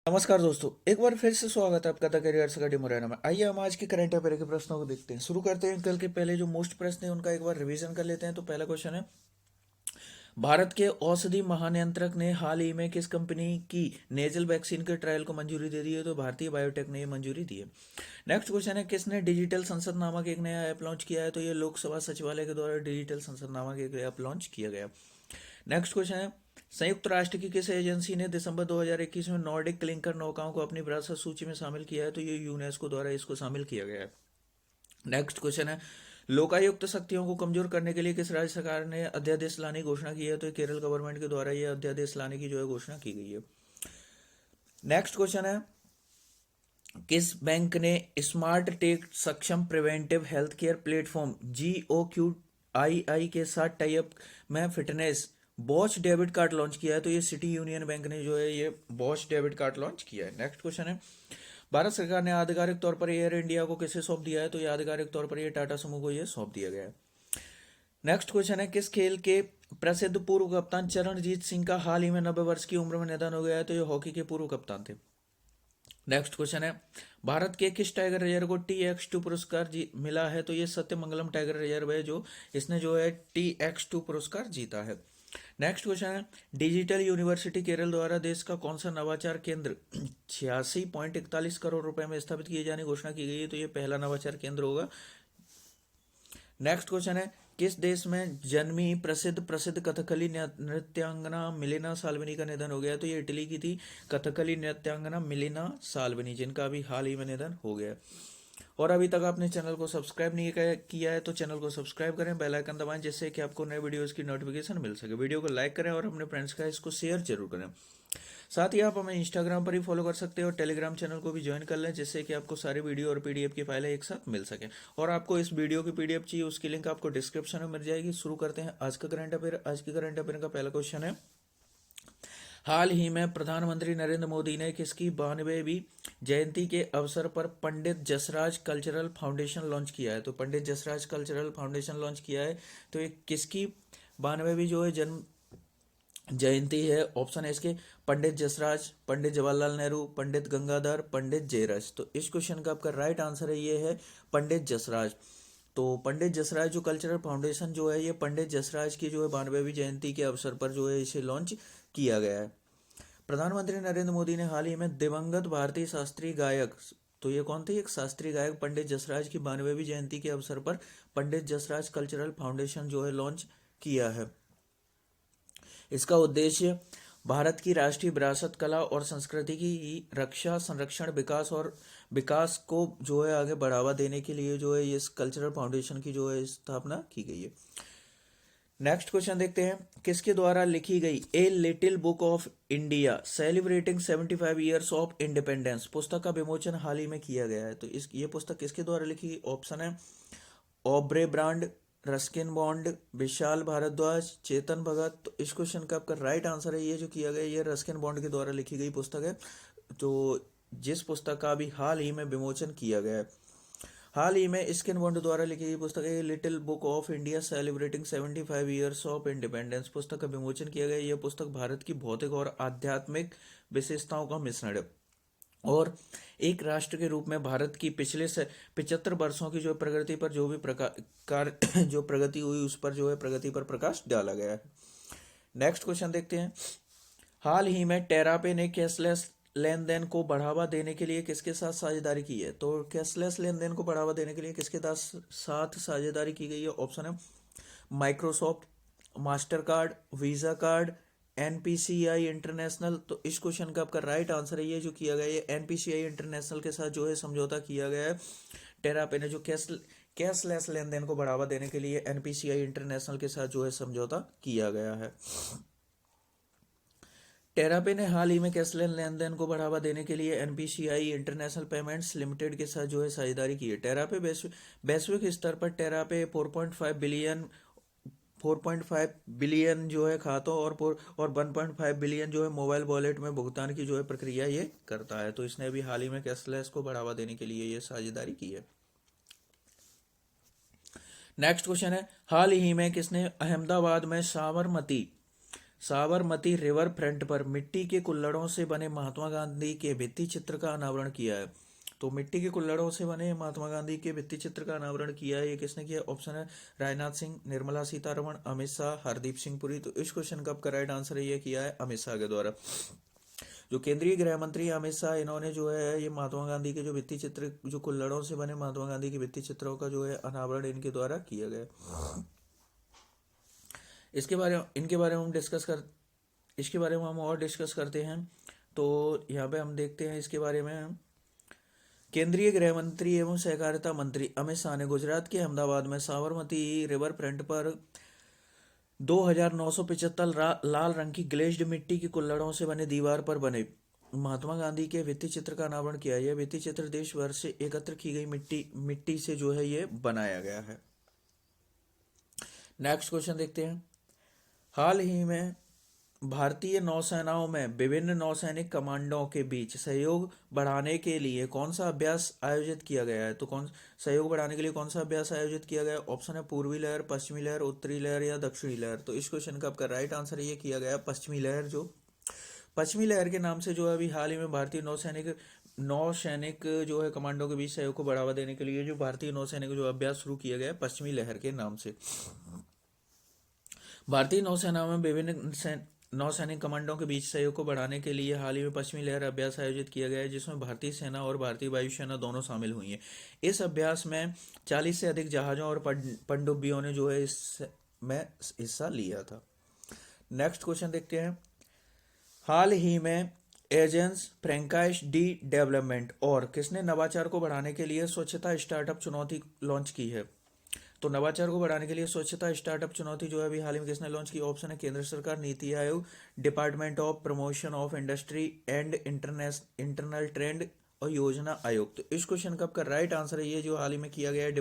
नमस्कार दोस्तों, एक बार फिर से स्वागत है आपका द करियर अकेडमी मुरैना में। आइए हम आज के करंट अफेयर के प्रश्नों को देखते हैं। शुरू करते हैं। कल के पहले जो मोस्ट प्रश्न है उनका एक बार रिवीजन कर लेते हैं। तो पहला क्वेश्चन है, भारत के औषधि महानियंत्रक ने हाल ही में किस कंपनी की नेजल वैक्सीन के ट्रायल को मंजूरी दे दी है? तो भारतीय बायोटेक ने ये मंजूरी दी है। नेक्स्ट क्वेश्चन है, किसने डिजिटल संसद नामक एक नया ऐप लॉन्च किया है? तो ये लोकसभा सचिवालय के द्वारा डिजिटल संसद नामक एक ऐप लॉन्च किया गया। नेक्स्ट क्वेश्चन है, संयुक्त राष्ट्र की किस एजेंसी ने दिसंबर 2021 में नॉर्डिक क्लिंकर नौकाओं को अपनी विरासत सूची में शामिल किया है? तो ये यूनेस्को द्वारा इसको शामिल किया गया है। नेक्स्ट क्वेश्चन है, लोकायुक्त शक्तियों को कमजोर करने के लिए किस राज्य सरकार ने अध्यादेश लाने की घोषणा की है? तो केरल गवर्नमेंट के द्वारा यह अध्यादेश लाने की जो है घोषणा की गई है। नेक्स्ट क्वेश्चन है, किस बैंक ने स्मार्ट टेक सक्षम preventive health care platform GOQII के साथ टाई अप में fitness Bosch debit card launch किया है? तो ये सिटी यूनियन बैंक ने जो है ये बॉश डेबिट कार्ड लॉन्च किया है। नेक्स्ट क्वेश्चन है, भारत सरकार ने आधिकारिक तौर पर एयर इंडिया को किसे सौंप दिया है? तो ये आधिकारिक तौर पर ये टाटा समूह को ये सौंप दिया गया है। नेक्स्ट क्वेश्चन है, किस खेल के प्रसिद्ध पूर्व कप्तान चरणजीत सिंह का हाल ही में 90 वर्ष की उम्र में निधन हो गया है? तो ये हॉकी के पूर्व कप्तान थे। नेक्स्ट क्वेश्चन है, भारत के किस टाइगर रिजर्व को TX2 पुरस्कार मिला है? तो ये सत्यमंगलम टाइगर रिजर्व है जो इसने जो है TX2 पुरस्कार जीता है। नेक्स्ट क्वेश्चन है, डिजिटल यूनिवर्सिटी केरल द्वारा देश का कौन सा नवाचार केंद्र 86.41 करोड़ रुपए में स्थापित किए जाने की घोषणा की गई है? तो ये पहला नवाचार केंद्र होगा। नेक्स्ट क्वेश्चन है, किस देश में जन्मी प्रसिद्ध प्रसिद्ध कथकली नृत्यांगना मिलिना साल्विनी का निधन हो गया? तो ये इटली की थी कथकली नृत्यांगना मिलिना साल्विनी, जिनका अभी हाल ही में निधन हो गया। और अभी तक आपने चैनल को सब्सक्राइब नहीं किया है तो चैनल को सब्सक्राइब करें, बेल आइकन दबाएं, जिससे कि आपको नए वीडियोस की नोटिफिकेशन मिल सके। वीडियो को लाइक करें और अपने फ्रेंड्स का इसको शेयर जरूर करें। साथ ही आप हमें इंस्टाग्राम पर ही फॉलो कर सकते हैं और टेलीग्राम चैनल को भी ज्वाइन कर लें, जिससे कि आपको सारी वीडियो और PDF की फाइलें एक साथ मिल सके। और आपको इस वीडियो की PDF चाहिए, उसकी लिंक आपको डिस्क्रिप्शन में मिल जाएगी। शुरू करते हैं आज का करंट अफेयर। आज की करंट अफेयर का पहला क्वेश्चन है, हाल ही में प्रधानमंत्री नरेंद्र मोदी ने किसकी 92वीं जयंती के अवसर पर Pandit Jasraj cultural foundation launch किया है? तो Pandit Jasraj cultural foundation launch किया है, तो ये किसकी 92वीं जो है जन्म जयंती है? ऑप्शन है इसके, पंडित जसराज, पंडित जवाहरलाल नेहरू, पंडित गंगाधर, पंडित जयराज। तो इस क्वेश्चन का आपका राइट आंसर है ये है पंडित जसराज। तो पंडित जसराज जो कल्चरल फाउंडेशन जो है ये पंडित जसराज की जो है 92वीं जयंती के अवसर पर जो है इसे लॉन्च किया गया है। प्रधानमंत्री नरेंद्र मोदी ने हाल ही में दिवंगत भारतीय शास्त्रीय गायक, तो ये कौन थे? एक शास्त्रीय गायक पंडित जसराज की 92वीं जयंती के अवसर पर पंडित जसराज कल्चरल फाउंडेशन जो है लॉन्च किया है। इसका उद्देश्य भारत की राष्ट्रीय विरासत, कला और संस्कृति की रक्षा, संरक्षण, विकास और विकास को जो है आगे बढ़ावा देने के लिए जो है इस कल्चरल फाउंडेशन की जो है स्थापना की गई है। नेक्स्ट क्वेश्चन देखते हैं, किसके द्वारा लिखी गई a little book of India celebrating 75 years of independence पुस्तक का विमोचन हाल ही में किया गया है? तो इस ये पुस्तक किसके द्वारा लिखी? ऑप्शन है Aubrey brand, Ruskin bond, Vishal Bhardwaj, Chetan Bhagat. तो इस क्वेश्चन का आपका राइट आंसर है ये जो किया गया ये रस्किन बॉन्ड के द्वारा लिखी गई पुस्तक है, तो जिस पुस्तक का अभी हाल ही में विमोचन किया गया है। हाल ही में स्किन बॉन्ड द्वारा लिखी गई पुस्तक है little book of India celebrating 75 years of independence पुस्तक का विमोचन किया गया। यह पुस्तक भारत की भौतिक और आध्यात्मिक विशेषताओं का मिश्रण है और एक राष्ट्र के रूप में भारत की पिछले से 75 वर्षों की जो प्रगति पर जो भी प्रकार जो प्रगति हुई उस पर जो है प्रगति पर प्रकाश डाला गया है। नेक्स्ट क्वेश्चन देखते हैं, हाल ही में टेरापे ने कैशलेस लेन देन को बढ़ावा देने के लिए किसके साथ साझेदारी की है? तो कैशलेस लेन देन को बढ़ावा देने के लिए किसके साथ साझेदारी की गई है? ऑप्शन है Microsoft, master card, visa card, NPCI international. तो इस क्वेश्चन का आपका राइट आंसर है ये जो किया गया है NPCI इंटरनेशनल के साथ जो है समझौता किया गया है। टेरापे ने जो कैशलेस लेन देन को बढ़ावा देने के लिए NPCI इंटरनेशनल के साथ जो है समझौता किया गया है। टेरापे ने हाल ही में कैशलेस लेन देन को बढ़ावा देने के लिए NPCI इंटरनेशनल पेमेंट्स लिमिटेड के साथ जो है साझेदारी की है। टेरापे वैश्विक स्तर पर टेरापे 4.5 बिलियन जो है खातों और 1.5 बिलियन जो है मोबाइल वॉलेट में भुगतान की जो है प्रक्रिया ये करता है। तो इसने अभी हाल ही में कैशलेस को बढ़ावा देने के लिए ये साझेदारी की है। नेक्स्ट क्वेश्चन है, हाल ही में किसने अहमदाबाद में साबरमती साबरमती रिवर फ्रंट पर मिट्टी के कुल्हड़ों से बने महात्मा गांधी के भित्ति चित्र का अनावरण किया है। तो मिट्टी के कुल्हड़ों से बने महात्मा गांधी के भित्ति चित्र का अनावरण किया है, ये किसने किया? ऑप्शन है राजनाथ सिंह, निर्मला सीतारमण, अमित शाह, हरदीप सिंह पुरी। तो इस क्वेश्चन का आपका राइट आंसर ये किया है अमित शाह के द्वारा। जो केंद्रीय गृह मंत्री अमित शाह, इन्होंने जो है ये महात्मा गांधी के जो भित्ति चित्र, जो कुल्हड़ों से बने महात्मा गांधी के भित्ति चित्रों का जो है अनावरण इनके द्वारा किया गया। इनके बारे में हम इसके बारे में हम और डिस्कस करते हैं। तो यहाँ पे हम देखते हैं इसके बारे में। केंद्रीय गृह मंत्री एवं सहकारिता मंत्री अमित शाह ने गुजरात के अहमदाबाद में साबरमती रिवर फ्रंट पर 2975 लाल रंग की ग्लेज्ड मिट्टी की कुल्हड़ों से बने दीवार पर बने महात्मा गांधी के भित्ति चित्र का अनावरण किया। यह भित्ति चित्र देश भर से एकत्र की गई मिट्टी से जो है ये बनाया गया है। नेक्स्ट क्वेश्चन देखते हैं। हाल ही में भारतीय नौसेनाओं में विभिन्न नौसैनिक कमांडों के बीच सहयोग बढ़ाने के लिए कौन सा अभ्यास आयोजित किया गया है? तो सहयोग बढ़ाने के लिए कौन सा अभ्यास आयोजित किया गया है? ऑप्शन है पूर्वी लहर, पश्चिमी लहर, उत्तरी लहर या दक्षिणी लहर। तो इस क्वेश्चन का आपका राइट आंसर ये किया गया पश्चिमी लहर। जो पश्चिमी लहर के नाम से जो है अभी हाल ही में भारतीय नौसैनिक जो है कमांडो के बीच सहयोग को बढ़ावा देने के लिए जो भारतीय नौसैनिक जो अभ्यास शुरू किया गया है पश्चिमी लहर के नाम से। भारतीय नौसेना में विभिन्न नौसैनिक कमांडों के बीच सहयोग को बढ़ाने के लिए हाल ही में पश्चिमी लहर अभ्यास आयोजित किया गया है, जिसमें भारतीय सेना और भारतीय वायुसेना दोनों शामिल हुई हैं। इस अभ्यास में 40 से अधिक जहाजों और पनडुब्बियों ने जो है इसमें हिस्सा लिया था। नेक्स्ट क्वेश्चन देखते हैं। हाल ही में एजेंस फ्रैंकाइज डी डेवलपमेंट और किसने नवाचार को बढ़ाने के लिए स्वच्छता स्टार्टअप चुनौती लॉन्च की है? तो नवाचार को बढ़ाने के लिए स्वच्छता स्टार्टअप चुनौती जो है अभी हाल ही में किसने लॉन्च की? ऑप्शन है केंद्र सरकार, NITI Aayog, department of promotion of industry and internal trend और योजना आयोग। तो इस क्वेश्चन का आपका राइट आंसर है ये जो हाल ही में किया गया है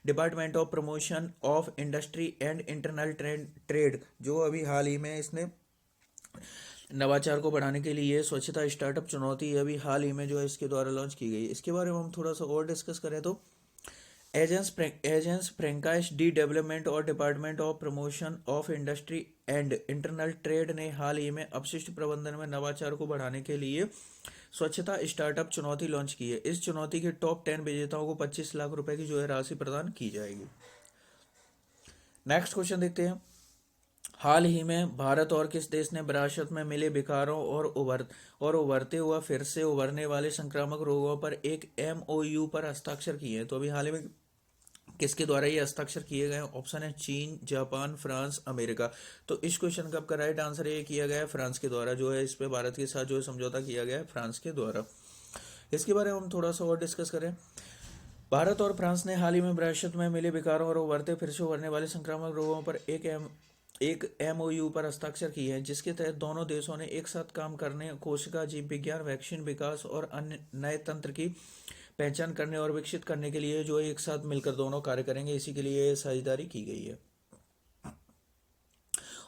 department of promotion of industry and internal trade जो अभी हाल ही में इसने नवाचार को बढ़ाने के लिए स्वच्छता स्टार्टअप चुनौती अभी हाल ही में जो है इसके द्वारा लॉन्च की गई। इसके बारे में हम थोड़ा सा और डिस्कस करें तो एजेंस फ्रैंकाइज डी डेवलपमेंट और department of promotion of industry and internal trade ने हाल ही में अपशिष्ट प्रबंधन में नवाचार को बढ़ाने के लिए स्वच्छता स्टार्टअप चुनौती लॉन्च की है। इस चुनौती के टॉप 10 विजेताओं को 25 लाख रुपए की जो है राशि प्रदान की जाएगी। नेक्स्ट क्वेश्चन देखते हैं। हाल ही में भारत और किस देश ने विरासत में मिले विकारों और उभरते हुआ फिर से उभरने वाले संक्रामक रोगों पर एक MOU पर हस्ताक्षर किए हैं? तो अभी हाल ही में किसके द्वारा ये हस्ताक्षर किए गए? ऑप्शन है चीन, जापान, फ्रांस, अमेरिका। तो इस क्वेश्चन का आपका राइट आंसर ये किया गया है फ्रांस के द्वारा। जो है इस पे भारत के साथ जो है समझौता किया गया है फ्रांस के द्वारा। इसके बारे में हम थोड़ा सा और डिस्कस करें। भारत और फ्रांस ने हाल ही में विरासत में मिले विकारों और उभरते फिर से उभरने वाले संक्रामक रोगों पर एक MOU पर हस्ताक्षर किए हैं, जिसके तहत दोनों देशों ने एक साथ काम करने, कोशिका जीव विज्ञान, वैक्सीन विकास और अन्य नए तंत्र की पहचान करने और विकसित करने के लिए जो एक साथ मिलकर दोनों कार्य करेंगे। इसी के लिए साझेदारी की गई है।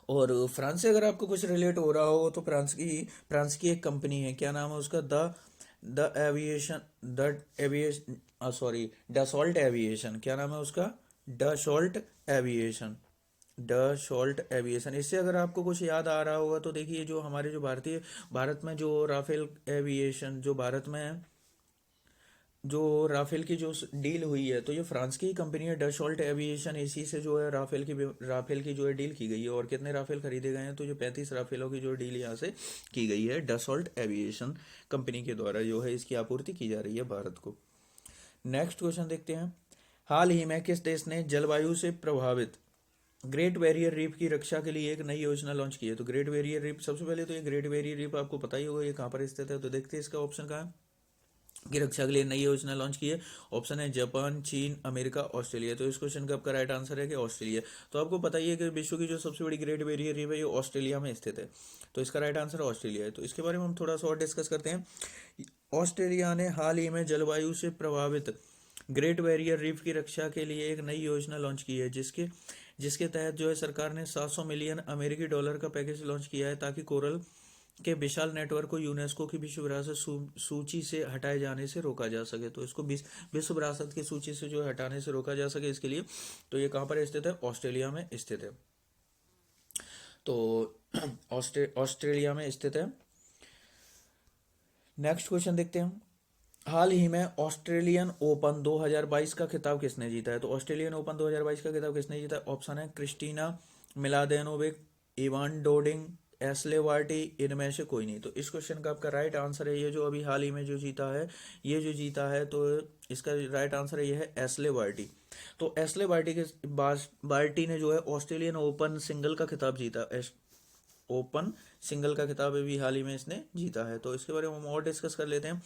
और फ्रांस से अगर आपको कुछ रिलेट हो रहा हो तो फ्रांस की एक कंपनी है, क्या नाम है उसका? Dassault aviation. क्या नाम है उसका? Dassault aviation. इससे अगर आपको कुछ याद आ रहा होगा तो देखिए जो हमारे जो भारत में जो राफेल एविएशन जो राफेल की जो डील हुई है तो ये फ्रांस की ही कंपनी है डसॉल्ट एविएशन। इसी से जो है राफेल की जो है डील की गई है। और कितने राफेल खरीदे गए हैं? तो जो 35 राफेलों की जो डील यहाँ से की गई है डसॉल्ट एविएशन कंपनी के द्वारा जो है इसकी आपूर्ति की जा रही है भारत को। नेक्स्ट क्वेश्चन देखते हैं। हाल ही में किस देश ने जलवायु से प्रभावित ग्रेट बैरियर रीफ की रक्षा के लिए एक नई योजना लॉन्च की है? तो ग्रेट बैरियर रीफ, सबसे पहले तो ये ग्रेट बैरियर रीफ आपको पता ही होगा ये कहाँ पर स्थित है। तो देखते हैं इसका ऑप्शन कहाँ है की रक्षा के लिए नई योजना लॉन्च की है। ऑप्शन है जापान, चीन, अमेरिका, ऑस्ट्रेलिया। तो इस क्वेश्चन का आपका राइट आंसर है कि ऑस्ट्रेलिया। तो आपको पता ही है कि विश्व की जो सबसे बड़ी ग्रेट बैरियर रीफ है ये ऑस्ट्रेलिया में स्थित है। तो इसका राइट आंसर ऑस्ट्रेलिया है। तो इसके बारे में हम थोड़ा सा और डिस्कस करते हैं। ऑस्ट्रेलिया ने हाल ही में जलवायु से प्रभावित ग्रेट बैरियर रीफ की रक्षा के लिए एक नई योजना लॉन्च की है, जिसके तहत जो है सरकार ने 700 मिलियन अमेरिकी डॉलर का पैकेज लॉन्च किया है ताकि कोरल के विशाल नेटवर्क को यूनेस्को की विश्व विरासत सूची से हटाए जाने से रोका जा सके। तो इसको विश्व विरासत की सूची से जो है हटाने से रोका जा सके इसके लिए। तो ये कहाँ पर स्थित है? ऑस्ट्रेलिया में स्थित है। तो ऑस्ट्रेलिया में स्थित है। नेक्स्ट क्वेश्चन देखते हैं। हाल ही में ऑस्ट्रेलियन ओपन 2022 का खिताब किसने जीता है? तो ऑस्ट्रेलियन ओपन 2022 का खिताब किसने जीता है? ऑप्शन है क्रिस्टीना मिलादेनोविक, इवान डोडिंग, एस्ले वार्टी, इनमें से कोई नहीं। तो इस क्वेश्चन का आपका राइट आंसर है ये जो अभी हाल ही में जो जीता है, ये जो जीता है, तो इसका राइट आंसर है ये है एस्ले वार्टी। तो एस्ले वार्टी के बार्टी ने जो है ऑस्ट्रेलियन ओपन सिंगल का खिताब जीता, ओपन सिंगल का खिताब अभी हाल ही में इसने जीता है। तो इसके बारे में हम और डिस्कस कर लेते हैं।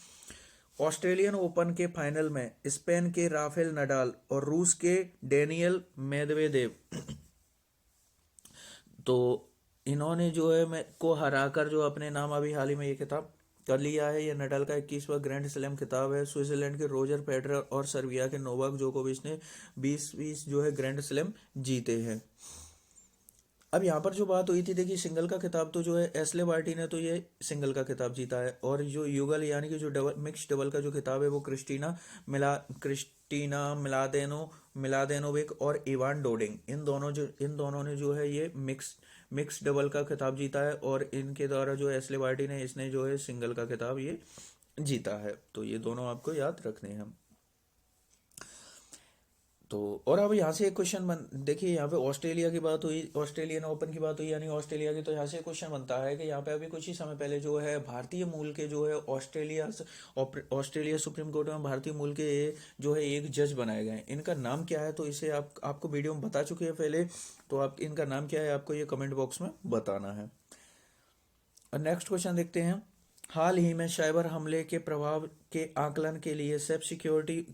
ऑस्ट्रेलियन ओपन के फाइनल में स्पेन के राफेल नडाल और रूस के डेनियल मेदवेदेव, तो इन्होंने जो है मैं को हराकर जो अपने नाम अभी हाल ही में ये खिताब कर लिया है। ये नडाल का 21वां ग्रैंड स्लैम खिताब है। स्विट्जरलैंड के रोजर फेडरर और सर्बिया के नोवाक जोकोविच ने 20 जो है ग्रैंड स्लैम जीते हैं। अब यहाँ पर जो बात हुई थी, देखिए सिंगल का खिताब तो जो है एस्ले बार्टी ने तो ये सिंगल का खिताब जीता है, और जो युगल यानी कि जो डबल मिक्स डबल का जो खिताब है वो क्रिस्टीना मिलादेनोविक और इवान डोडिंग, इन दोनों ने जो है ये मिक्स डबल का खिताब जीता है, और इनके द्वारा जो एस्ले बार्टी ने इसने जो है सिंगल का खिताब ये जीता है। तो ये दोनों आपको याद रखने हैं। तो और अब यहाँ से एक क्वेश्चन देखिए, यहाँ पे ऑस्ट्रेलिया की बात हुई, ऑस्ट्रेलियन ओपन की बात हुई यानी ऑस्ट्रेलिया की, तो यहाँ से क्वेश्चन बनता है कि यहाँ पे अभी कुछ ही समय पहले जो है भारतीय मूल के जो है ऑस्ट्रेलिया सुप्रीम कोर्ट में भारतीय मूल के जो है एक जज बनाए गए हैं। इनका नाम क्या है? तो इसे आपको वीडियो में बता चुके हैं पहले, तो आप इनका नाम क्या है आपको ये कमेंट बॉक्स में बताना है। और नेक्स्ट क्वेश्चन देखते हैं। हाल ही में साइबर हमले के प्रभाव के आकलन के लिए सेफ सिक्योरिटी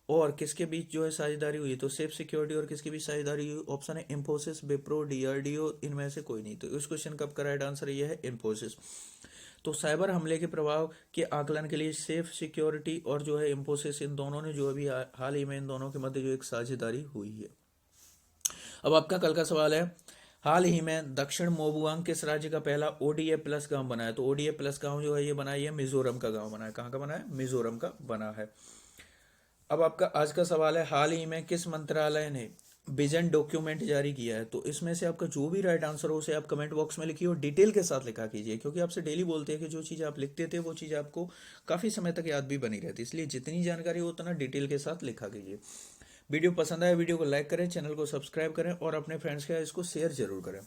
और किसके बीच जो है साझेदारी हुई? तो सेफ सिक्योरिटी और किसके बीच साझेदारी हुई? ऑप्शन है इंफोसिस, विप्रो, डीआरडीओ, इनमें से कोई नहीं। तो इस क्वेश्चन का आपका राइट आंसर ये है इंफोसिस। तो साइबर हमले के प्रभाव के आकलन के लिए सेफ सिक्योरिटी और जो है इंफोसिस, इन दोनों ने जो अभी हाल ही में इन दोनों के मध्य जो एक साझेदारी हुई है। अब आपका कल का सवाल है। हाल ही में दक्षिण मोबुआंग किस राज्य का पहला ओडीए प्लस गांव बना है? तो ओडीए प्लस गांव जो है ये बना है मिजोरम का गांव बना है। कहाँ का बना है? मिजोरम का बना है। अब आपका आज का सवाल है। हाल ही में किस मंत्रालय ने विजन डॉक्यूमेंट जारी किया है? तो इसमें से आपका जो भी राइट आंसर हो उसे आप कमेंट बॉक्स में लिखिए और डिटेल के साथ लिखा कीजिए, क्योंकि आपसे डेली बोलते हैं कि जो चीज़ आप लिखते थे वो चीज़ आपको काफ़ी समय तक याद भी बनी रहती है, इसलिए जितनी जानकारी हो उतना डिटेल के साथ लिखा कीजिए। वीडियो पसंद आए वीडियो को लाइक करें, चैनल को सब्सक्राइब करें और अपने फ्रेंड्स के साथ इसको शेयर जरूर करें।